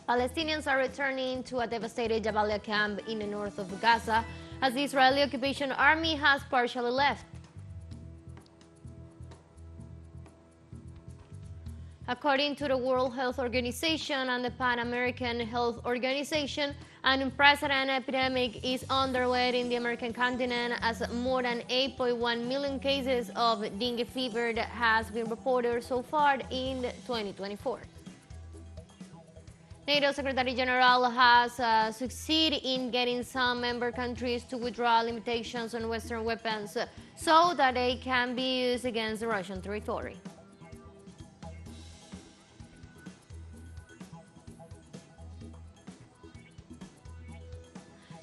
Palestinians are returning to a devastated Jabalia camp in the north of Gaza as the Israeli occupation army has partially left. According to the World Health Organization and the Pan American Health Organization, an unprecedented epidemic is underway in the American continent as more than 8.1 million cases of dengue fever has been reported so far in 2024. NATO Secretary General has succeeded in getting some member countries to withdraw limitations on Western weapons so that they can be used against the Russian territory.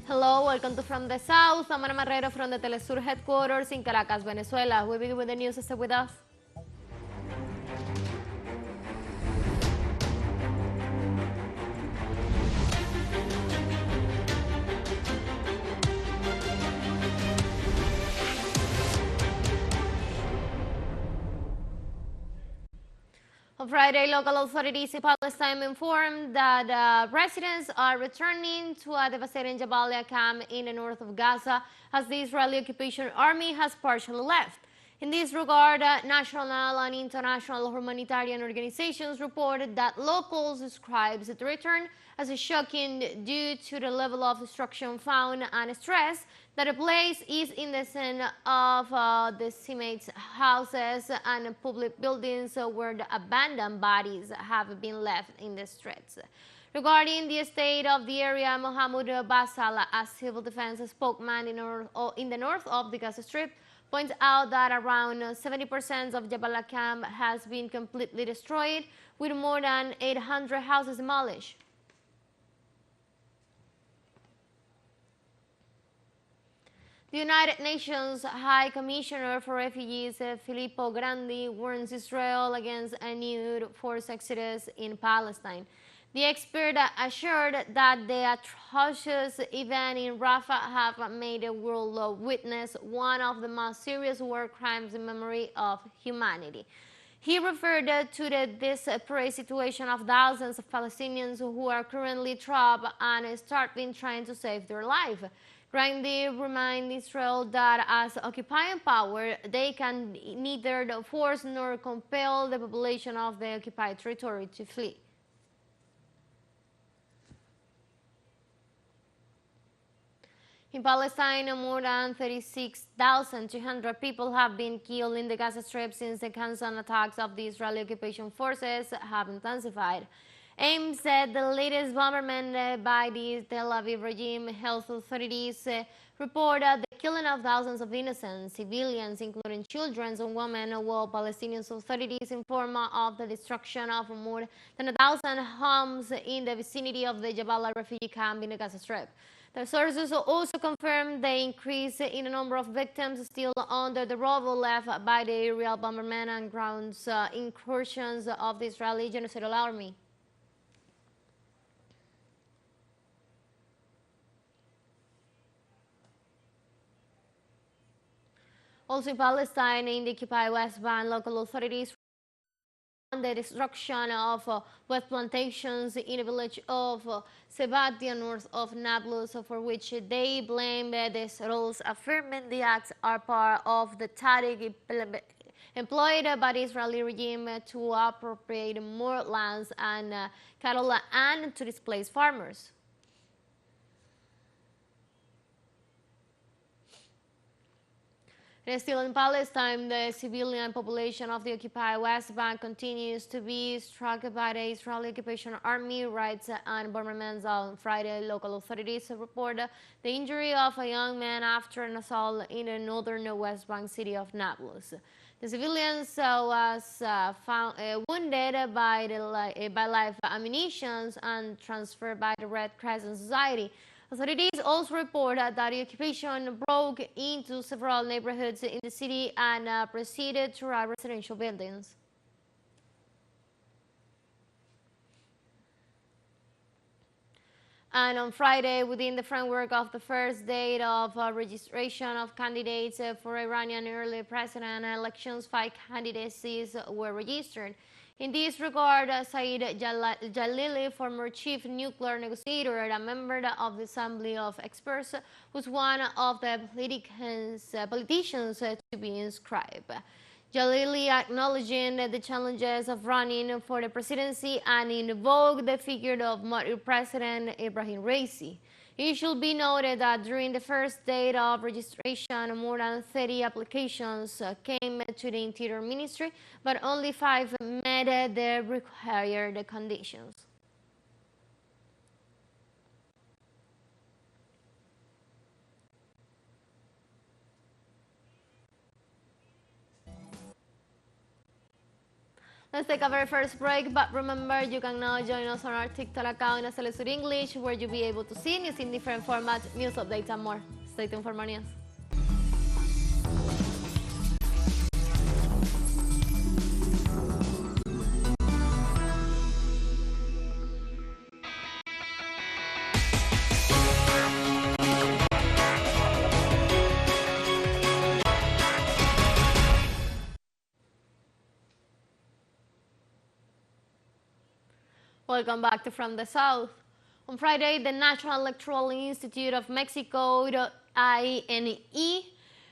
Hello, welcome to From the South. I'm Ana Marrero from the teleSUR headquarters in Caracas, Venezuela. We begin with the news. Stay with us. On Friday, local authorities in Palestine informed that residents are returning to a devastating Jabalia camp in the north of Gaza as the Israeli occupation army has partially left. In this regard, national and international humanitarian organizations reported that locals described the return as shocking due to the level of destruction found and stress that the place is in the center of the cement houses and public buildings where the abandoned bodies have been left in the streets. Regarding the state of the area, Mohammed Basal, a civil defense spokesman in the north of the Gaza Strip, points out that around 70% of Jabalia camp has been completely destroyed, with more than 800 houses demolished. The United Nations High Commissioner for Refugees, Filippo Grandi, warns Israel against a new forced exodus in Palestine. The expert assured that the atrocious event in Rafah have made the world witness one of the most serious war crimes in memory of humanity. He referred to the desperate situation of thousands of Palestinians who are currently trapped and starving trying to save their life. Grandi reminded Israel that as occupying power, they can neither force nor compel the population of the occupied territory to flee. In Palestine, more than 36,200 people have been killed in the Gaza Strip since the constant attacks of the Israeli occupation forces have intensified. AIM said the latest bombardment by the Tel Aviv regime health authorities reported the killing of thousands of innocent civilians, including children and women, while Palestinian authorities inform of the destruction of more than 1,000 homes in the vicinity of the Jabalia refugee camp in the Gaza Strip. The sources also confirmed the increase in the number of victims still under the rubble left by the aerial bombardment and ground incursions of the Israeli genocidal army. Also in Palestine, in the occupied West Bank, local authorities on the destruction of wet plantations in the village of Jabalia, north of Nablus, for which they blame the Israelis, affirming the acts are part of the tactic employed by the Israeli regime to appropriate more lands and cattle and to displace farmers. And still in Palestine, the civilian population of the occupied West Bank continues to be struck by the Israeli occupation army raids and bombardments. On Friday, local authorities report the injury of a young man after an assault in the northern West Bank city of Nablus. The civilians was found wounded by live ammunition and transferred by the Red Crescent Society. Authorities also report that the occupation broke into several neighborhoods in the city and proceeded throughout residential buildings. And on Friday, within the framework of the first date of registration of candidates for Iranian early president elections, 5 candidacies were registered. In this regard, Said Jalili, former chief nuclear negotiator and a member of the Assembly of Experts, was one of the politicians to be inscribed. Jalili acknowledging the challenges of running for the presidency and invoked the figure of Martyr President Ibrahim Raisi. It should be noted that during the first day of registration, more than 30 applications came to the Interior Ministry, but only 5 met the required conditions. Let's take a very first break, but remember you can now join us on our TikTok account as teleSUR English, where you'll be able to see news in different formats, news updates, and more. Stay tuned for more news. Welcome back to From the South. On Friday, the National Electoral Institute of Mexico, INE,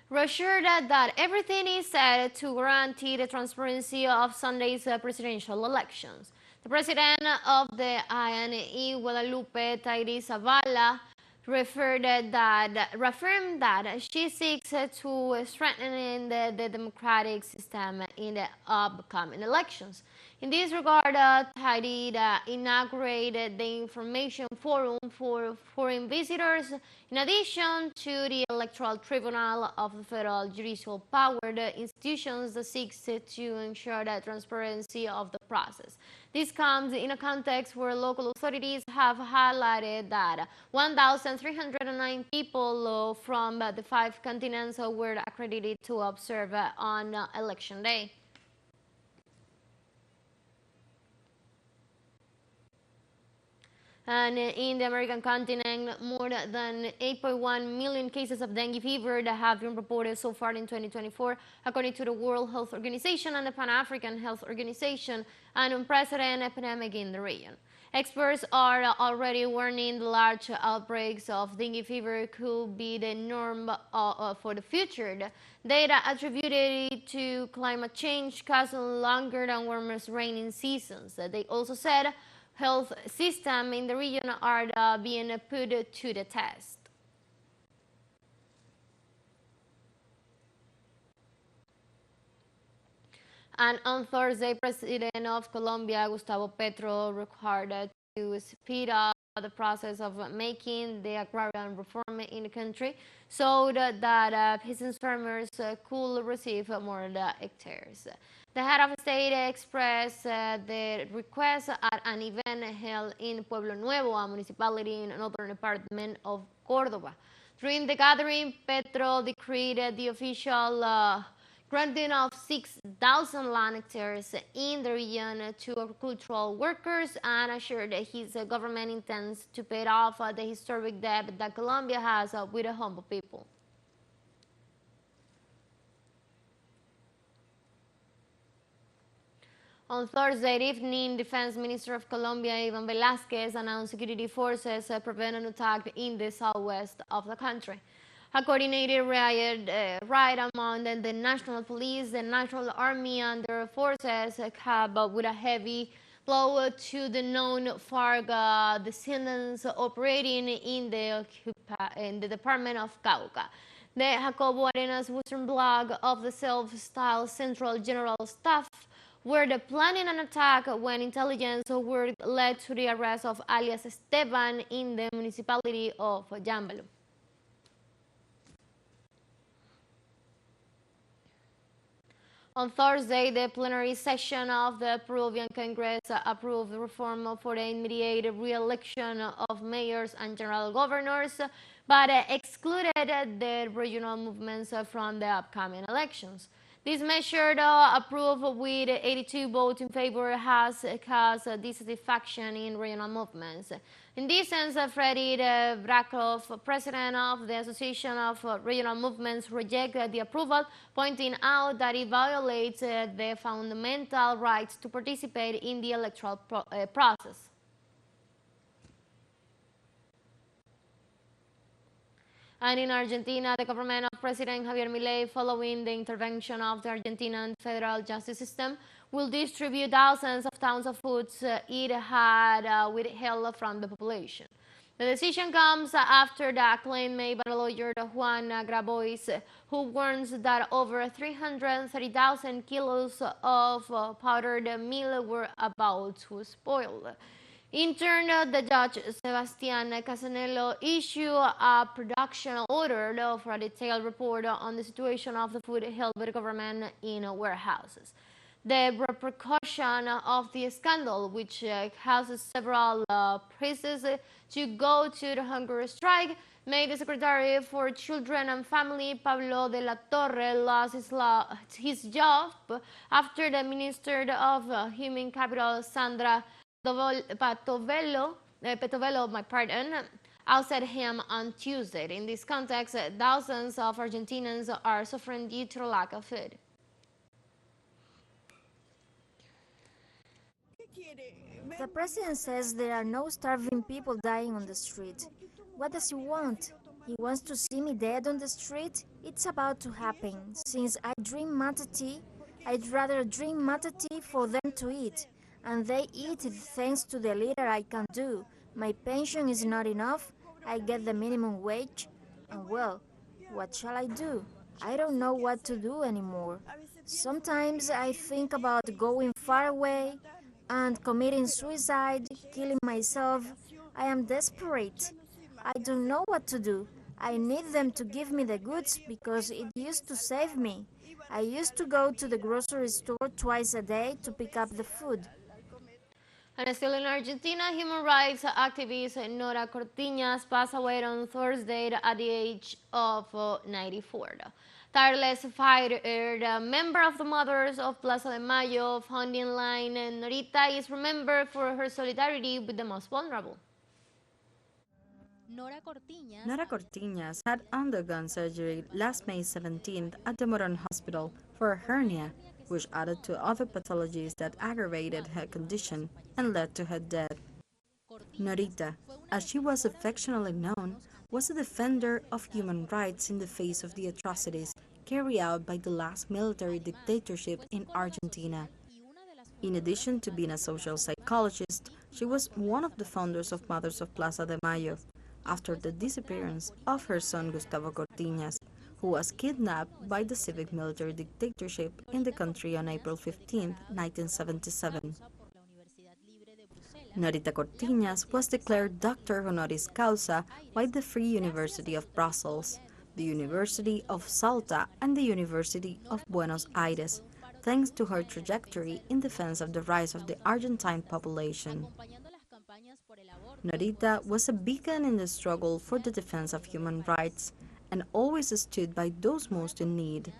reassured that everything is set to guarantee the transparency of Sunday's presidential elections. The president of the INE, Guadalupe Zavala, reaffirmed that she seeks to strengthen the democratic system in the upcoming elections. In this regard, Tahrir inaugurated the Information Forum for Foreign Visitors, in addition to the Electoral Tribunal of the Federal Judicial Power, the institutions that seeks to ensure the transparency of the process. This comes in a context where local authorities have highlighted that 1,309 people from the 5 continents were accredited to observe on Election Day. And in the American continent, more than 8.1 million cases of dengue fever that have been reported so far in 2024, according to the World Health Organization and the Pan-African Health Organization, an unprecedented epidemic in the region. Experts are already warning the large outbreaks of dengue fever could be the norm for the future. The data attributed to climate change causing longer and warmer rainy seasons. They also said health system in the region are being put to the test. And on Thursday, President of Colombia, Gustavo Petro, required to speed up the process of making the agrarian reform in the country so that peasant farmers could receive more hectares. The head of state expressed the request at an event held in Pueblo Nuevo, a municipality in the northern department of Córdoba. During the gathering, Petro decreed the official granting of 6,000 land hectares in the region to agricultural workers and assured that his government intends to pay off the historic debt that Colombia has with the humble people. On Thursday evening, Defense Minister of Colombia, Iván Velázquez, announced security forces prevent an attack in the southwest of the country. A coordinated raid among the National Police, the National Army, and their forces have with a heavy blow to the known FARC descendants operating in the department of Cauca. The Jacobo Arenas Western Bloc of the self-styled Central General Staff were planning an attack when intelligence work led to the arrest of alias Esteban in the municipality of Jambalú. On Thursday, the plenary session of the Peruvian Congress approved reform for the immediate re-election of mayors and general governors, but excluded the regional movements from the upcoming elections. This measure, approved with 82 votes in favor, has caused dissatisfaction in regional movements. In this sense, Freddy Brakov, president of the Association of Regional Movements, rejected the approval, pointing out that it violates the fundamental rights to participate in the electoral process. And in Argentina, the government of President Javier Milei, following the intervention of the Argentinian federal justice system, will distribute thousands of tons of foods it had withheld from the population. The decision comes after the claim made by lawyer Juan Grabois, who warns that over 330,000 kilos of powdered meal were about to spoil. In turn, the judge, Sebastian Casanello, issued a production order for a detailed report on the situation of the food held by the government in warehouses. The repercussion of the scandal, which causes several priests to go to the hunger strike, made the Secretary for Children and Family, Pablo de la Torre, lost his job after the Minister of Human Capital, Sandra Petovello, ousted him on Tuesday. In this context, thousands of Argentinians are suffering due to the lack of food. The president says there are no starving people dying on the street. What does he want? He wants to see me dead on the street? It's about to happen. Since I drink mate tea, I'd rather drink mate tea for them to eat. And they eat it thanks to the little I can do. My pension is not enough, I get the minimum wage, and well, what shall I do? I don't know what to do anymore. Sometimes I think about going far away and committing suicide, killing myself. I am desperate. I don't know what to do. I need them to give me the goods because it used to save me. I used to go to the grocery store twice a day to pick up the food. And still in Argentina, human rights activist Nora Cortiñas passed away on Thursday at the age of 94. Tireless fighter, member of the Mothers of Plaza de Mayo funding line, Norita is remembered for her solidarity with the most vulnerable. Nora Cortiñas had undergone surgery last May 17th at the Modern Hospital for a hernia, which added to other pathologies that aggravated her condition and led to her death. Norita, as she was affectionately known, was a defender of human rights in the face of the atrocities carried out by the last military dictatorship in Argentina. In addition to being a social psychologist, she was one of the founders of Mothers of Plaza de Mayo, after the disappearance of her son Gustavo Cortiñas, who was kidnapped by the civic military dictatorship in the country on April 15, 1977. Norita Cortiñas was declared Doctor Honoris Causa by the Free University of Brussels, the University of Salta, and the University of Buenos Aires, thanks to her trajectory in defense of the rights of the Argentine population. Norita was a beacon in the struggle for the defense of human rights and always stood by those most in need.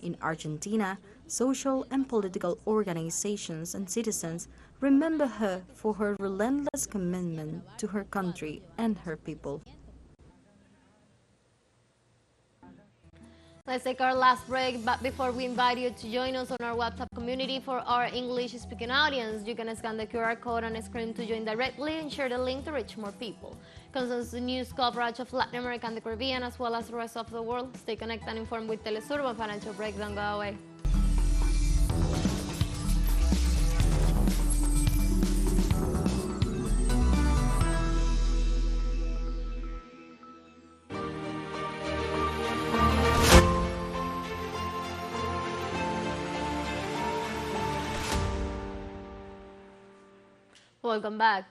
In Argentina, social and political organizations and citizens remember her for her relentless commitment to her country and her people. Let's take our last break, but before we invite you to join us on our WhatsApp community for our English-speaking audience, you can scan the QR code on the screen to join directly and share the link to reach more people. Concerns the news coverage of Latin America and the Caribbean, as well as the rest of the world. Stay connected and informed with teleSUR. One financial break, don't go away. Welcome back.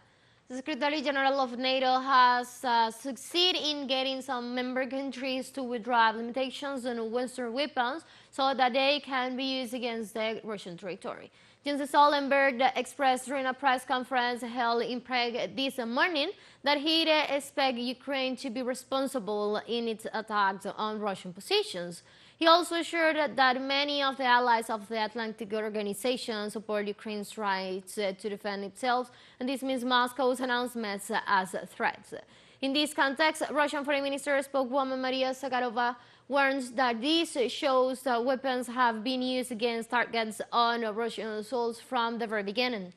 The Secretary General of NATO has succeeded in getting some member countries to withdraw limitations on Western weapons so that they can be used against the Russian territory. Jens Stoltenberg expressed during a press conference held in Prague this morning that he expects Ukraine to be responsible in its attacks on Russian positions. He also assured that many of the allies of the Atlantic Organization support Ukraine's rights to defend itself, and this means Moscow's announcements as threats. In this context, Russian Foreign Minister spokeswoman Maria Zakharova warns that this shows that weapons have been used against targets on Russian assaults from the very beginning.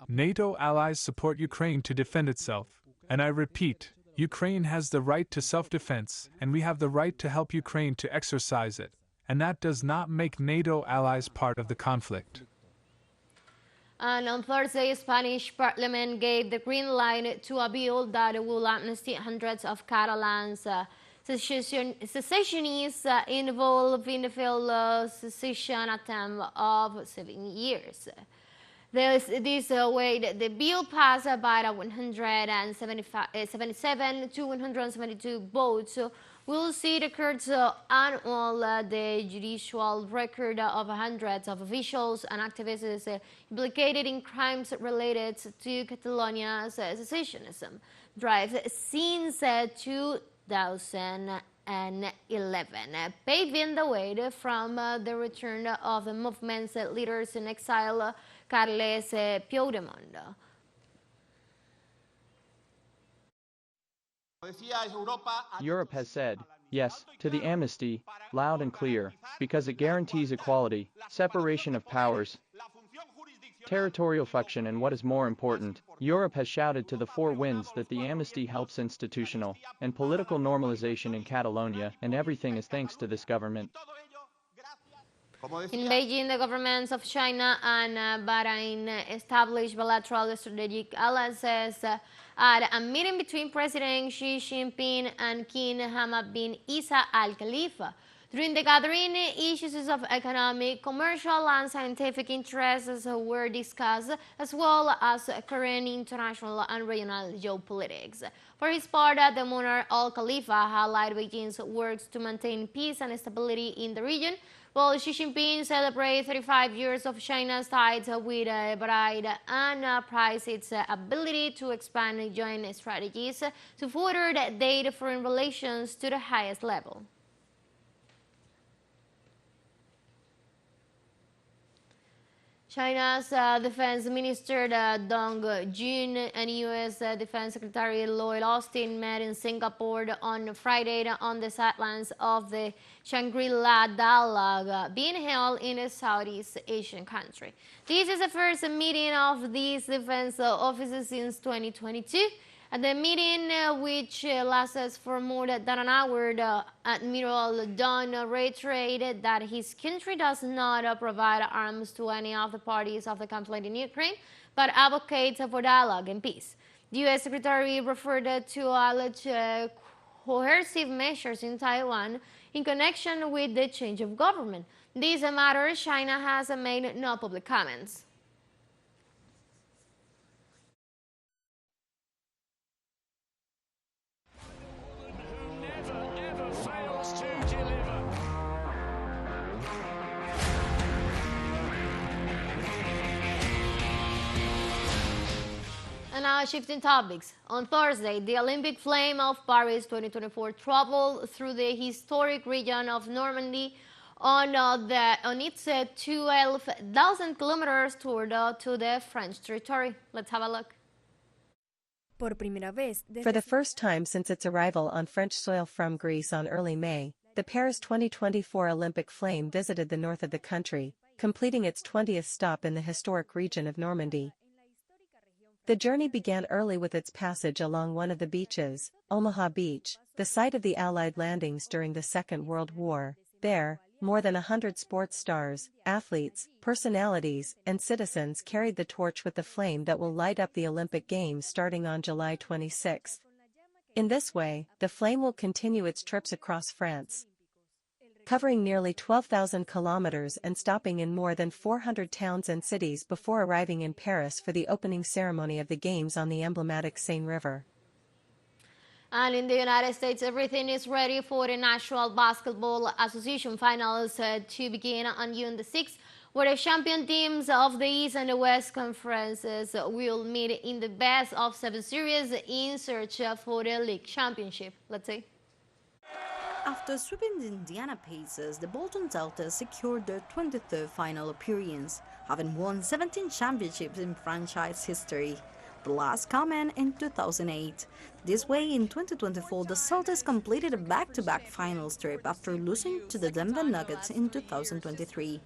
NATO allies support Ukraine to defend itself. And I repeat, Ukraine has the right to self-defense, and we have the right to help Ukraine to exercise it. And that does not make NATO allies part of the conflict. And on Thursday, Spanish Parliament gave the green light to a bill that will amnesty hundreds of Catalans secessionists involved in the failed secession attempt of 7 years. This way, the bill passed by 177 to 172 votes. Will see the court's annual the judicial record of hundreds of officials and activists implicated in crimes related to Catalonia's secessionism drive since 2011, paving the way from the return of the movement's leaders in exile, Carles Puigdemont. Europe has said yes to the amnesty, loud and clear, because it guarantees equality, separation of powers, territorial function, and what is more important, Europe has shouted to the four winds that the amnesty helps institutional and political normalization in Catalonia, and everything is thanks to this government. In Beijing, the governments of China and Bahrain established bilateral strategic alliances at a meeting between President Xi Jinping and King Hamad bin Isa Al Khalifa. During the gathering, issues of economic, commercial, and scientific interests were discussed, as well as current international and regional geopolitics. For his part, the monarch Al Khalifa highlighted Beijing's works to maintain peace and stability in the region, while Xi Jinping celebrated 35 years of China's ties with Bahrain and praised its ability to expand joint strategies to further their foreign relations to the highest level. China's Defense Minister Dong Jun and U.S. Defense Secretary Lloyd Austin met in Singapore on Friday on the sidelines of the Shangri-La Dialogue being held in a Southeast Asian country. This is the first meeting of these defense officers since 2022. At the meeting, which lasts for more than an hour, Admiral Dunn reiterated that his country does not provide arms to any of the parties of the conflict in Ukraine, but advocates for dialogue and peace. The U.S. Secretary referred to alleged coercive measures in Taiwan in connection with the change of government. This matter, China has made no public comments. And now shifting topics. On Thursday, the Olympic flame of Paris 2024 traveled through the historic region of Normandy on its 12,000 kilometers tour to the French territory. Let's have a look. For the first time since its arrival on French soil from Greece on early May, the Paris 2024 Olympic flame visited the north of the country, completing its 20th stop in the historic region of Normandy. The journey began early with its passage along one of the beaches, Omaha Beach, the site of the Allied landings during the Second World War. There, more than 100 sports stars, athletes, personalities, and citizens carried the torch with the flame that will light up the Olympic Games starting on July 26. In this way, the flame will continue its trips across France, covering nearly 12,000 kilometers and stopping in more than 400 towns and cities before arriving in Paris for the opening ceremony of the Games on the emblematic Seine River. And in the United States, everything is ready for the National Basketball Association finals to begin on June the 6th, where the champion teams of the East and the West conferences will meet in the best of 7 series in search for the league championship. Let's see. After sweeping the Indiana Pacers, the Bolton Celtics secured their 23rd final appearance, having won 17 championships in franchise history, the last coming in 2008. This way, in 2024, the Celtics completed a back-to-back finals trip after losing to the Denver Nuggets in 2023.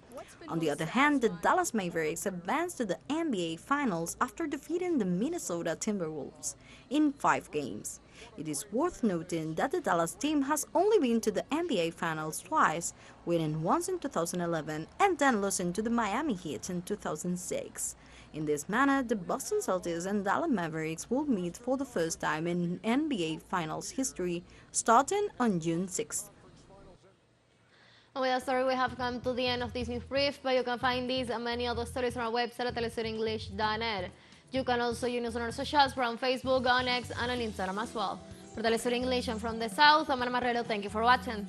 On the other hand, the Dallas Mavericks advanced to the NBA Finals after defeating the Minnesota Timberwolves in 5 games. It is worth noting that the Dallas team has only been to the NBA Finals twice, winning once in 2011 and then losing to the Miami Heat in 2006. In this manner, the Boston Celtics and Dallas Mavericks will meet for the first time in NBA Finals history, starting on June 6th. And with that story, we have come to the end of this news brief, but you can find these and many other stories on our website at telesurenglish.net. You can also join us on our socials. We're on Facebook, on X, and on Instagram as well. For Telesur English and from the South, I'm Ana Marrero. Thank you for watching.